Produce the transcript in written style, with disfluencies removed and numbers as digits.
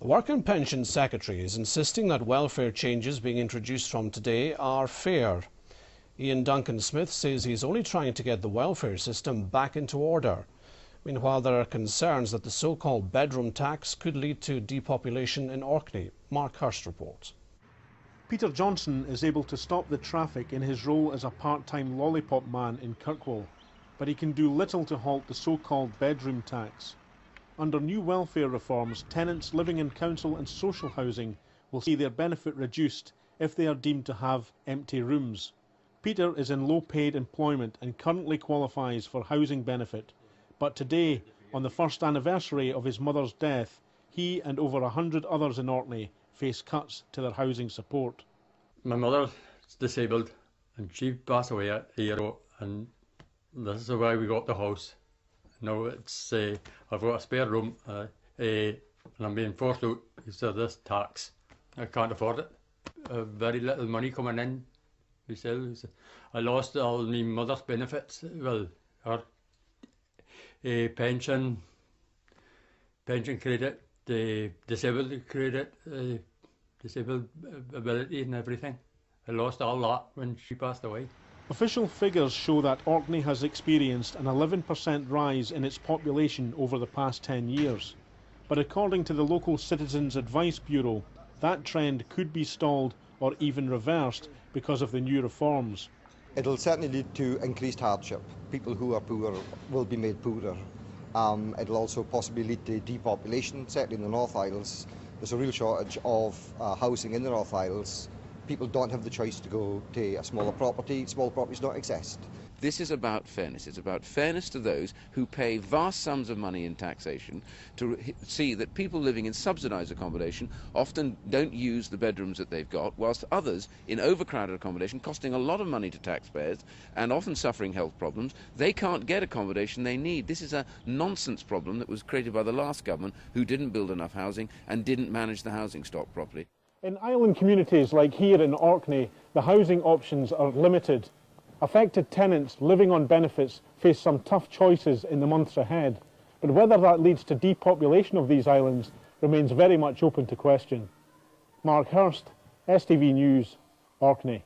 The Work and Pension Secretary is insisting that welfare changes being introduced from today are fair. Ian Duncan-Smith says he's only trying to get the welfare system back into order. Meanwhile, there are concerns that the so-called bedroom tax could lead to depopulation in Orkney. Mark Hirst reports. Peter Johnson is able to stop the traffic in his role as a part-time lollipop man in Kirkwall, but he can do little to halt the so-called bedroom tax. Under new welfare reforms, tenants living in council and social housing will see their benefit reduced if they are deemed to have empty rooms. Peter is in low-paid employment and currently qualifies for housing benefit, but today, on the first anniversary of his mother's death, he and over 100 others in Orkney face cuts to their housing support. My mother is disabled and she passed away a year ago, and this is why we got the house. Now it's I've got a spare room and I'm being forced out because of this tax. I can't afford it. Very little money coming in. I lost all my mother's benefits. Well, her pension credit, the disabled credit, disabled ability and everything. I lost all that when she passed away. Official figures show that Orkney has experienced an 11% rise in its population over the past 10 years. But according to the local Citizens Advice Bureau, that trend could be stalled or even reversed because of the new reforms. It'll certainly lead to increased hardship. People who are poor will be made poorer. It'll also possibly lead to depopulation, certainly in the North Isles. There's a real shortage of housing in the North Isles. People don't have the choice to go to a smaller property. Small properties don't exist. This is about fairness. It's about fairness to those who pay vast sums of money in taxation to see that people living in subsidised accommodation often don't use the bedrooms that they've got, whilst others in overcrowded accommodation, costing a lot of money to taxpayers and often suffering health problems, they can't get accommodation they need. This is a nonsense problem that was created by the last government, who didn't build enough housing and didn't manage the housing stock properly. In island communities like here in Orkney, the housing options are limited. Affected tenants living on benefits face some tough choices in the months ahead, but whether that leads to depopulation of these islands remains very much open to question. Mark Hirst, STV News, Orkney.